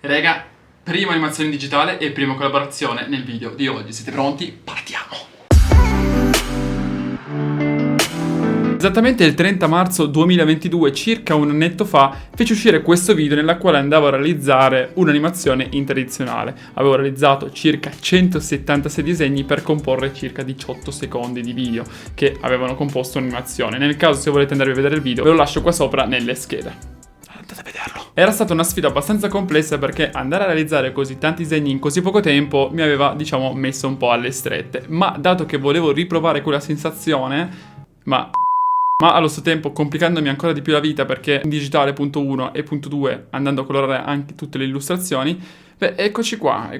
Raga, prima animazione digitale e prima collaborazione nel video di oggi. Siete pronti? Partiamo! Esattamente il 30 marzo 2022, circa un annetto fa, feci uscire questo video nella quale andavo a realizzare un'animazione interdizionale. Avevo realizzato circa 176 disegni per comporre circa 18 secondi di video che avevano composto un'animazione. Nel caso se volete andare a vedere il video ve lo lascio qua sopra nelle schede. Andate a vederlo. Era stata una sfida abbastanza complessa perché andare a realizzare così tanti disegni in così poco tempo mi aveva, messo un po' alle strette. Ma dato che volevo riprovare quella sensazione, ma allo stesso tempo complicandomi ancora di più la vita perché in digitale punto 1 e punto 2 andando a colorare anche tutte le illustrazioni, beh, eccoci qua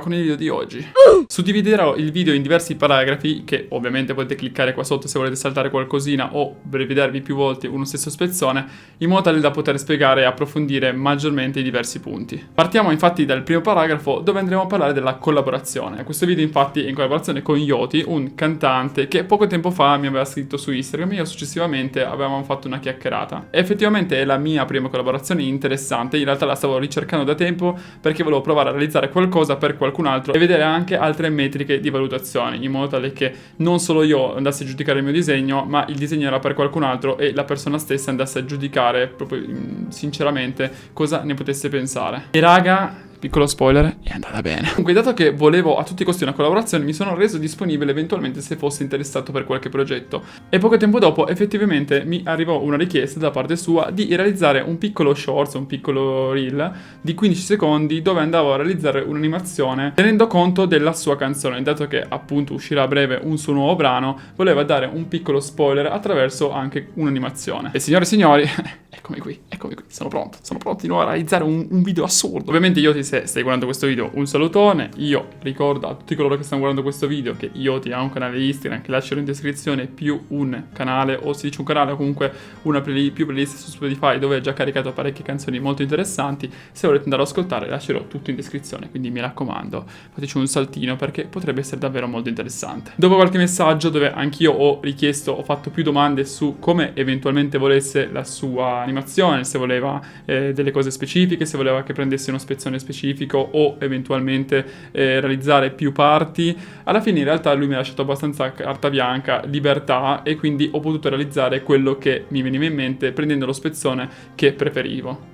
con il video di oggi. Suddividerò il video in diversi paragrafi che ovviamente potete cliccare qua sotto se volete saltare qualcosina o rivedervi più volte uno stesso spezzone in modo tale da poter spiegare e approfondire maggiormente i diversi punti. Partiamo infatti dal primo paragrafo dove andremo a parlare della collaborazione. Questo video infatti è in collaborazione con Yoti, un cantante che poco tempo fa mi aveva scritto su Instagram e io successivamente avevamo fatto una chiacchierata. E effettivamente è la mia prima collaborazione interessante, in realtà la stavo ricercando da tempo perché volevo provare a realizzare qualcosa per qualcun altro e vedere anche altre metriche di valutazione in modo tale che non solo io andassi a giudicare il mio disegno ma il disegno era per qualcun altro e la persona stessa andasse a giudicare proprio sinceramente cosa ne potesse pensare. E raga, piccolo spoiler, è andata bene. Comunque, dato che volevo a tutti i costi una collaborazione, mi sono reso disponibile eventualmente se fosse interessato per qualche progetto. E poco tempo dopo, effettivamente, mi arrivò una richiesta da parte sua di realizzare un piccolo shorts, un piccolo reel di 15 secondi dove andavo a realizzare un'animazione tenendo conto della sua canzone. Dato che appunto uscirà a breve un suo nuovo brano, voleva dare un piccolo spoiler attraverso anche un'animazione. E signore e signori, eccomi qui, sono pronto di nuovo a realizzare un video assurdo. Ovviamente Yoti, se stai guardando questo video, un salutone. Io ricordo a tutti coloro che stanno guardando questo video che Yoti ha un canale Instagram che lascerò in descrizione, più un canale, o si dice un canale o comunque più playlist su Spotify dove ha già caricato parecchie canzoni molto interessanti. Se volete andare ad ascoltare lascerò tutto in descrizione, quindi mi raccomando fateci un saltino perché potrebbe essere davvero molto interessante. Dopo qualche messaggio dove anch'io ho fatto più domande su come eventualmente volesse la sua animazione, se voleva delle cose specifiche, se voleva che prendesse uno spezzone specifico o eventualmente realizzare più parti, alla fine in realtà lui mi ha lasciato abbastanza carta bianca, libertà, e quindi ho potuto realizzare quello che mi veniva in mente prendendo lo spezzone che preferivo.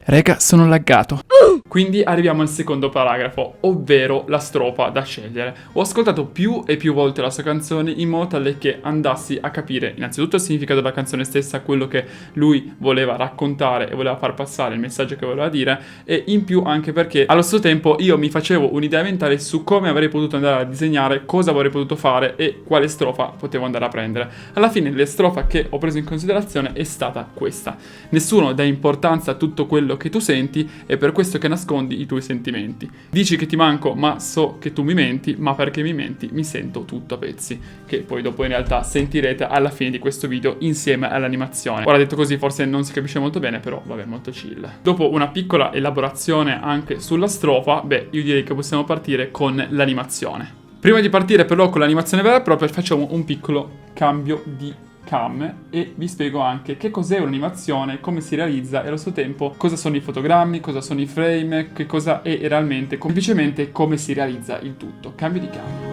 Raga, sono laggato. Quindi arriviamo al secondo paragrafo, ovvero la strofa da scegliere. Ho ascoltato più e più volte la sua canzone in modo tale che andassi a capire innanzitutto il significato della canzone stessa, quello che lui voleva raccontare e voleva far passare, il messaggio che voleva dire, e in più anche perché allo stesso tempo io mi facevo un'idea mentale su come avrei potuto andare a disegnare, cosa avrei potuto fare e quale strofa potevo andare a prendere. Alla fine la strofa che ho preso in considerazione è stata questa: nessuno dà importanza a tutto quello che tu senti e per questo che nascondi i tuoi sentimenti. Dici che ti manco ma so che tu mi menti, ma perché mi menti mi sento tutto a pezzi, che poi dopo in realtà sentirete alla fine di questo video insieme all'animazione. Ora detto così forse non si capisce molto bene, però vabbè, molto chill. Dopo una piccola elaborazione anche sulla strofa, beh, io direi che possiamo partire con l'animazione. Prima di partire però con l'animazione vera e propria facciamo un piccolo cambio di cam e vi spiego anche che cos'è un'animazione, come si realizza e allo stesso tempo cosa sono i fotogrammi, cosa sono i frame, che cosa è realmente, semplicemente come si realizza il tutto. Cambio di cam.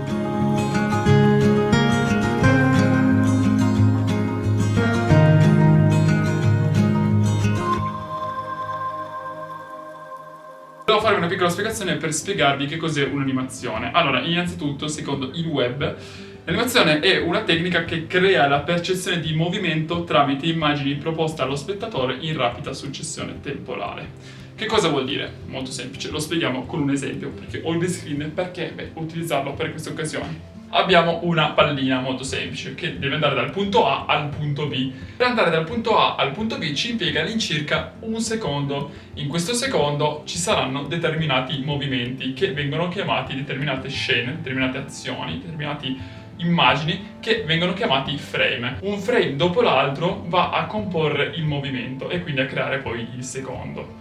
Devo fare una piccola spiegazione per spiegarvi che cos'è un'animazione. Allora, innanzitutto, secondo il web, l'animazione è una tecnica che crea la percezione di movimento tramite immagini proposte allo spettatore in rapida successione temporale. Che cosa vuol dire? Molto semplice, lo spieghiamo con un esempio, perché ho il green screen, perché utilizzarlo per queste occasioni. Abbiamo una pallina molto semplice che deve andare dal punto A al punto B. Per andare dal punto A al punto B ci impiega all'incirca un secondo. In questo secondo ci saranno determinati movimenti che vengono chiamati determinate scene, determinate azioni, determinate immagini che vengono chiamati frame. Un frame dopo l'altro va a comporre il movimento e quindi a creare poi il secondo.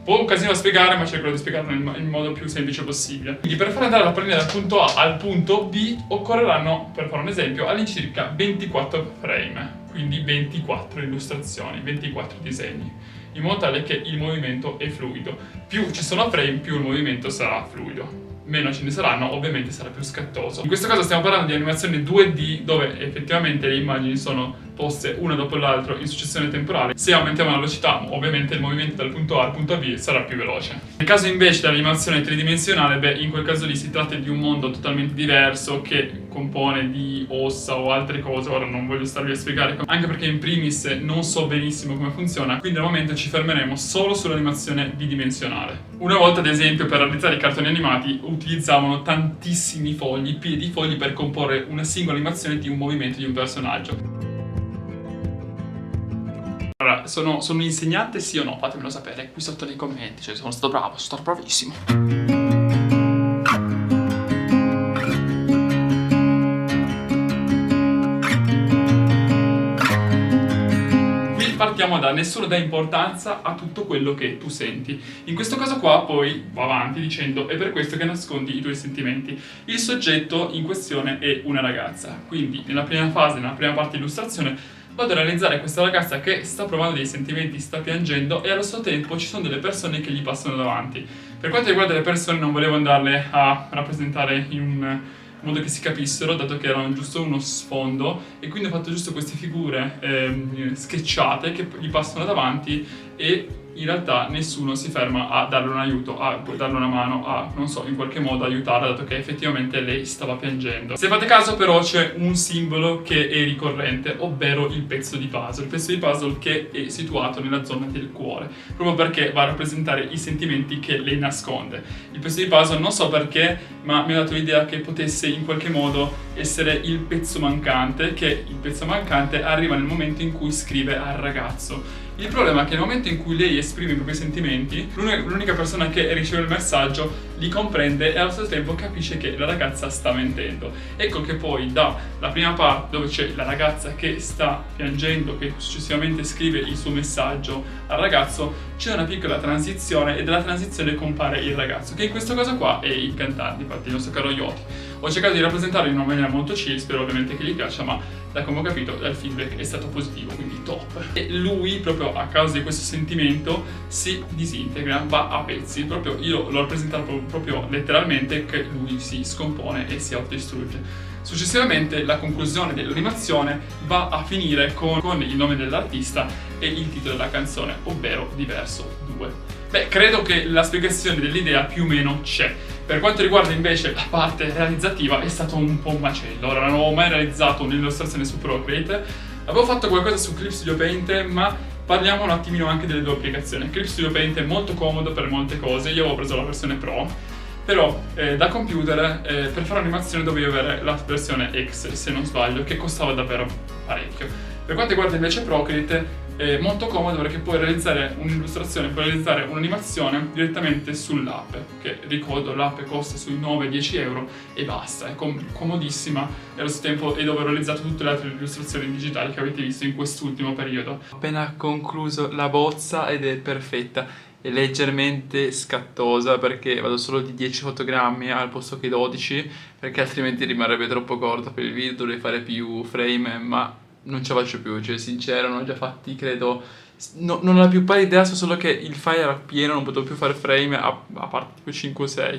po' un casino da spiegare, ma cercherò di spiegarlo nel modo più semplice possibile. Quindi per far andare la pallina dal punto A al punto B occorreranno, per fare un esempio, all'incirca 24 frame, quindi 24 illustrazioni, 24 disegni. in modo tale che il movimento è fluido. Più ci sono frame, più il movimento sarà fluido. Meno ce ne saranno, ovviamente sarà più scattoso. In questo caso stiamo parlando di animazione 2D, dove effettivamente le immagini sono poste una dopo l'altro in successione temporale. Se aumentiamo la velocità, ovviamente il movimento dal punto A al punto B sarà più veloce. Nel caso invece dell'animazione tridimensionale, in quel caso lì si tratta di un mondo totalmente diverso che compone di ossa o altre cose. Ora non voglio starvi a spiegare, anche perché in primis non so benissimo come funziona, quindi al momento ci fermeremo solo sull'animazione bidimensionale. Una volta, ad esempio, per realizzare i cartoni animati utilizzavano tantissimi fogli, piedi di fogli per comporre una singola animazione di un movimento di un personaggio. Allora, sono un insegnante, sì o no? Fatemelo sapere qui sotto nei commenti, cioè sono stato bravo, sono stato bravissimo. Qui partiamo da nessuno dà importanza a tutto quello che tu senti. In questo caso qua poi va avanti dicendo: è per questo che nascondi i tuoi sentimenti. Il soggetto in questione è una ragazza, quindi nella prima fase, nella prima parte di illustrazione, vado a realizzare questa ragazza che sta provando dei sentimenti, sta piangendo, e allo stesso tempo ci sono delle persone che gli passano davanti. Per quanto riguarda le persone, non volevo andarle a rappresentare in un modo che si capissero, dato che erano giusto uno sfondo, e quindi ho fatto giusto queste figure sketchate che gli passano davanti, e in realtà nessuno si ferma a darle un aiuto, a darle una mano, a, non so, in qualche modo aiutarla, dato che effettivamente lei stava piangendo. Se fate caso però c'è un simbolo che è ricorrente, ovvero il pezzo di puzzle che è situato nella zona del cuore, proprio perché va a rappresentare i sentimenti che lei nasconde. Il pezzo di puzzle, non so perché, ma mi ha dato l'idea che potesse in qualche modo essere il pezzo mancante, che il pezzo mancante arriva nel momento in cui scrive al ragazzo. Il problema è che nel momento in cui lei esprime i propri sentimenti, l'unica persona che riceve il messaggio li comprende e allo stesso tempo capisce che la ragazza sta mentendo. Ecco che poi dalla prima parte, dove c'è la ragazza che sta piangendo, che successivamente scrive il suo messaggio al ragazzo, c'è una piccola transizione, e dalla transizione compare il ragazzo, che in questo caso qua è il cantante, infatti il nostro caro Yoti. Ho cercato di rappresentarlo in una maniera molto chill, spero ovviamente che gli piaccia, ma da come ho capito dal feedback è stato positivo, quindi top. E lui, proprio a causa di questo sentimento, si disintegra, va a pezzi. Proprio io l'ho rappresentato proprio letteralmente, che lui si scompone e si autodistrugge. Successivamente la conclusione dell'animazione va a finire con il nome dell'artista e il titolo della canzone, ovvero Diverso 2. Credo che la spiegazione dell'idea più o meno c'è. Per quanto riguarda invece la parte realizzativa, è stato un po' un macello. Ora, non avevo mai realizzato un'illustrazione su Procreate, avevo fatto qualcosa su Clip Studio Paint, ma parliamo un attimino anche delle due applicazioni. Clip Studio Paint è molto comodo per molte cose, io avevo preso la versione Pro, però da computer per fare un'animazione dovevo avere la versione X, se non sbaglio, che costava davvero parecchio. Per quanto riguarda invece Procreate, è molto comodo perché puoi realizzare un'illustrazione, puoi realizzare un'animazione direttamente sull'app, che ricordo l'app costa sui 9-10 euro e basta, è comodissima, e allo stesso tempo è dove ho realizzato tutte le altre illustrazioni digitali che avete visto in quest'ultimo periodo. Ho appena concluso la bozza ed è perfetta. È leggermente scattosa perché vado solo di 10 fotogrammi al posto che 12, perché altrimenti rimarrebbe troppo corto per il video, dovrei fare più frame, ma non ce la faccio più, cioè sincero, non ho già fatti, credo, non ho più pari idea, so solo che il file era pieno, non potevo più fare frame a parte tipo 5 o 6.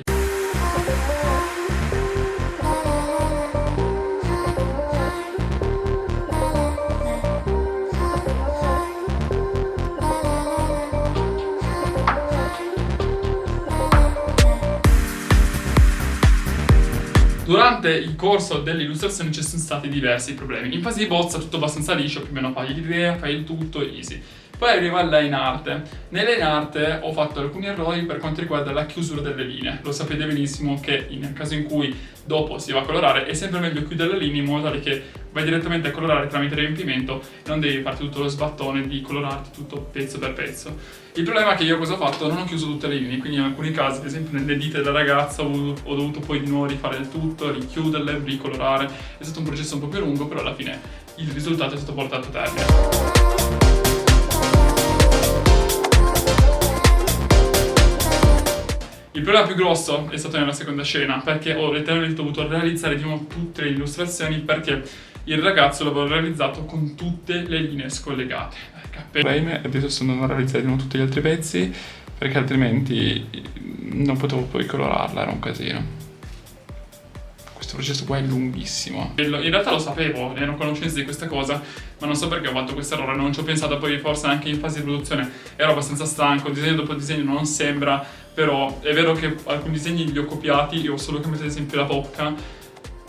Durante il corso dell'illustrazione ci sono stati diversi problemi. In fase di bozza tutto abbastanza liscio, più o meno fai l'idea, fai il tutto, easy. Poi arriva il line art. Nell'line art ho fatto alcuni errori per quanto riguarda la chiusura delle linee. Lo sapete benissimo che nel caso in cui dopo si va a colorare è sempre meglio chiudere le linee in modo tale che vai direttamente a colorare tramite riempimento e non devi farti tutto lo sbattone di colorarti tutto pezzo per pezzo. Il problema è che io cosa ho fatto? Non ho chiuso tutte le linee, quindi in alcuni casi, ad esempio nelle dita della ragazza, ho dovuto poi di nuovo rifare il tutto, richiuderle, ricolorare. È stato un processo un po' più lungo, però alla fine il risultato è stato portato a termine. Il problema più grosso è stato nella seconda scena, perché ho letteralmente dovuto realizzare di nuovo tutte le illustrazioni, perché il ragazzo l'avevo realizzato con tutte le linee scollegate. Frame, e adesso sto andando a realizzare tutti gli altri pezzi perché altrimenti non potevo poi colorarla, era un casino. Questo processo qua è lunghissimo. In realtà lo sapevo, ero a conoscenza di questa cosa, ma non so perché ho fatto questo errore, non ci ho pensato. Poi forse anche in fase di produzione ero abbastanza stanco, disegno dopo disegno non sembra, però è vero che alcuni disegni li ho copiati, io ho solo cambiato ad esempio la bocca,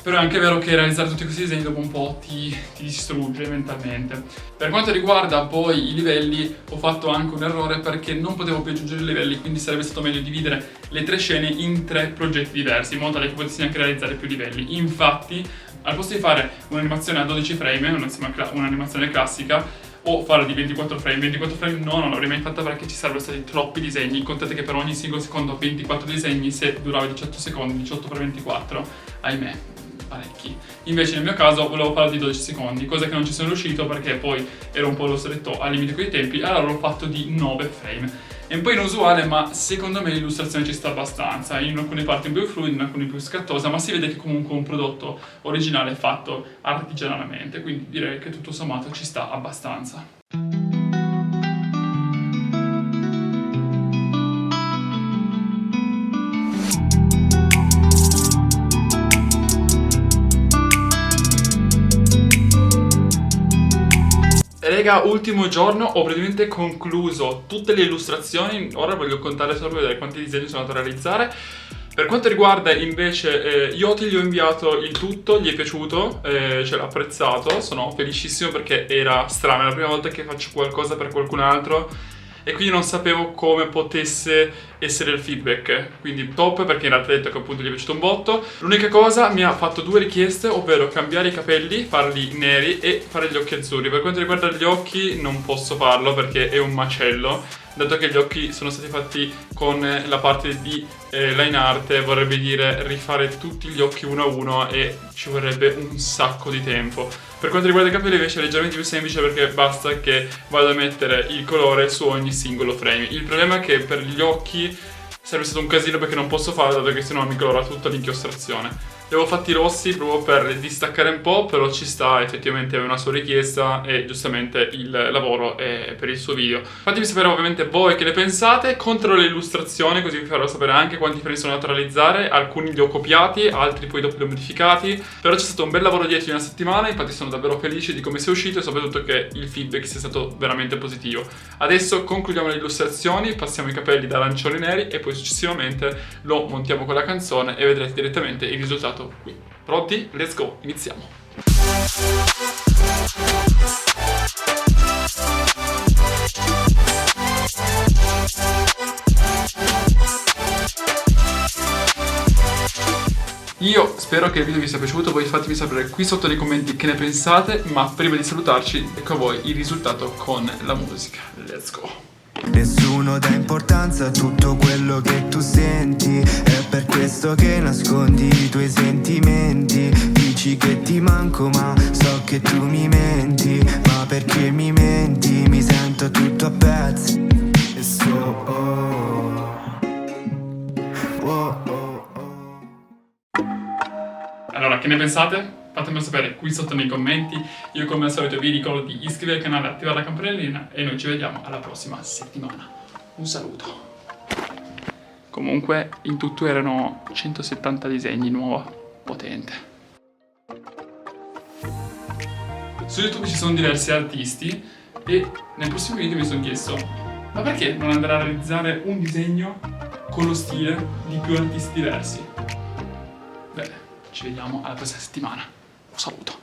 però è anche vero che realizzare tutti questi disegni dopo un po' ti distrugge mentalmente. Per quanto riguarda poi i livelli, ho fatto anche un errore perché non potevo più aggiungere i livelli, quindi sarebbe stato meglio dividere le 3 scene in 3 progetti diversi, in modo tale che potessi anche realizzare più livelli. Infatti, al posto di fare un'animazione a 12 frame, un'animazione classica, o farla di 24 frame non l'avrei mai fatta perché ci sarebbero stati troppi disegni. Contate che per ogni singolo secondo 24 disegni, se durava 18 secondi, 18 per 24, ahimè, parecchi. Invece nel mio caso volevo farlo di 12 secondi, cosa che non ci sono riuscito perché poi ero un po' lo stretto al limite con i tempi, allora l'ho fatto di 9 frame. È un po' inusuale, ma secondo me l'illustrazione ci sta abbastanza, in alcune parti un po' più fluida, in alcune più scattosa, ma si vede che comunque è un prodotto originale fatto artigianalmente, quindi direi che tutto sommato ci sta abbastanza. Raga, ultimo giorno, ho praticamente concluso tutte le illustrazioni, ora voglio contare solo per vedere quanti disegni sono andato a realizzare. Per quanto riguarda invece Yoti, gli ho inviato il tutto, gli è piaciuto, ce l'ha apprezzato, sono felicissimo perché era strano, è la prima volta che faccio qualcosa per qualcun altro e quindi non sapevo come potesse essere il feedback, quindi top, perché in realtà ha detto che appunto gli è piaciuto un botto. L'unica cosa, mi ha fatto 2 richieste, ovvero cambiare i capelli, farli neri e fare gli occhi azzurri. Per quanto riguarda gli occhi non posso farlo perché è un macello, dato che gli occhi sono stati fatti con la parte di line art, vorrebbe dire rifare tutti gli occhi uno a uno e ci vorrebbe un sacco di tempo. Per quanto riguarda i capelli invece è leggermente più semplice perché basta che vado a mettere il colore su ogni singolo frame. Il problema è che per gli occhi sarebbe stato un casino perché non posso farlo, dato che sennò mi colora tutta l'inchiostrazione. Li avevo fatti rossi proprio per distaccare un po', però ci sta, effettivamente è una sua richiesta e giustamente il lavoro è per il suo video. Fatemi sapere ovviamente voi che ne pensate, contro le illustrazioni, così vi farò sapere anche quanti frame sono andato a realizzare. Alcuni li ho copiati, altri poi dopo li ho modificati, però c'è stato un bel lavoro dietro di una settimana, infatti sono davvero felice di come sia uscito e soprattutto che il feedback sia stato veramente positivo. Adesso concludiamo le illustrazioni, passiamo i capelli da arancioni neri e poi successivamente lo montiamo con la canzone e vedrete direttamente il risultato qui. Pronti? Let's go, iniziamo! Io spero che il video vi sia piaciuto, voi fatemi sapere qui sotto nei commenti che ne pensate, ma prima di salutarci ecco a voi il risultato con la musica. Let's go! Nessuno dà importanza a tutto quello che tu senti, è per questo che nascondi i tuoi sentimenti. Dici che ti manco ma so che tu mi menti, ma perché mi menti? Mi sento tutto a pezzi e Allora, che ne pensate? Fatemelo sapere qui sotto nei commenti. Io come al solito vi ricordo di iscrivervi al canale, attivare la campanellina e noi ci vediamo alla prossima settimana. Un saluto. Comunque in tutto erano 170 disegni, nuovo, potente. Su YouTube ci sono diversi artisti e nel prossimo video mi sono chiesto: ma perché non andare a realizzare un disegno con lo stile di più artisti diversi? Bene, ci vediamo alla prossima settimana. Un saluto.